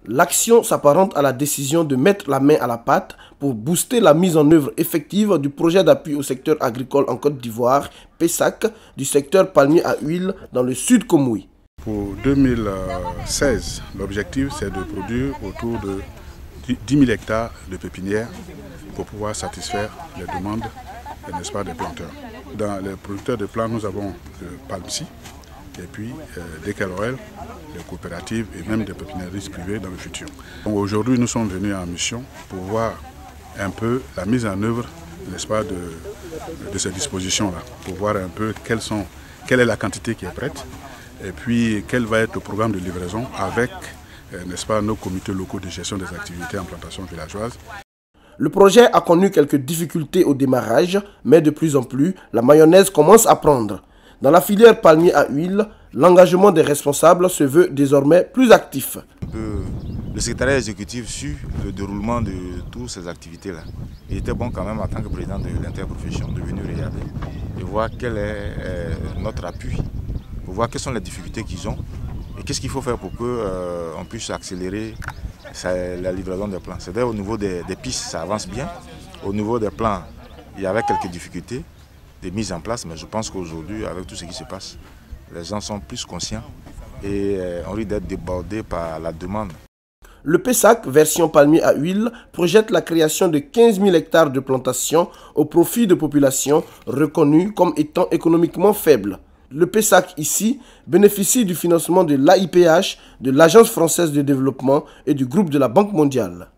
L'action s'apparente à la décision de mettre la main à la pâte pour booster la mise en œuvre effective du projet d'appui au secteur agricole en Côte d'Ivoire, PESAC, du secteur palmier à huile dans le sud Komoui. Pour 2016, l'objectif c'est de produire autour de 10 000 hectares de pépinières pour pouvoir satisfaire les demandes, n'est-ce pas, des planteurs. Dans les producteurs de plants, nous avons le Palmsi et puis Dekel Oil, les coopératives et même des pépiniéristes privés dans le futur. Aujourd'hui, nous sommes venus en mission pour voir un peu la mise en œuvre, n'est-ce pas, de ces dispositions-là, pour voir un peu quelle est la quantité qui est prête et puis quel va être le programme de livraison avec, n'est-ce pas, nos comités locaux de gestion des activités en plantation villageoise. Le projet a connu quelques difficultés au démarrage, mais de plus en plus, la mayonnaise commence à prendre. Dans la filière palmier à huile, l'engagement des responsables se veut désormais plus actif. Le secrétariat exécutif suit le déroulement de toutes ces activités-là. Il était bon quand même en tant que président de l'interprofession de venir regarder et voir quel est notre appui, pour voir quelles sont les difficultés qu'ils ont et qu'est-ce qu'il faut faire pour qu'on puisse accélérer la livraison des plants. C'est-à-dire au niveau des pistes, ça avance bien. Au niveau des plans, il y avait quelques difficultés de mise en place, mais je pense qu'aujourd'hui, avec tout ce qui se passe, les gens sont plus conscients et on risque d'être débordés par la demande. Le PESAC, version palmier à huile, projette la création de 15 000 hectares de plantations au profit de populations reconnues comme étant économiquement faibles. Le PESAC ici bénéficie du financement de l'AIPH, de l'Agence française de développement et du groupe de la Banque mondiale.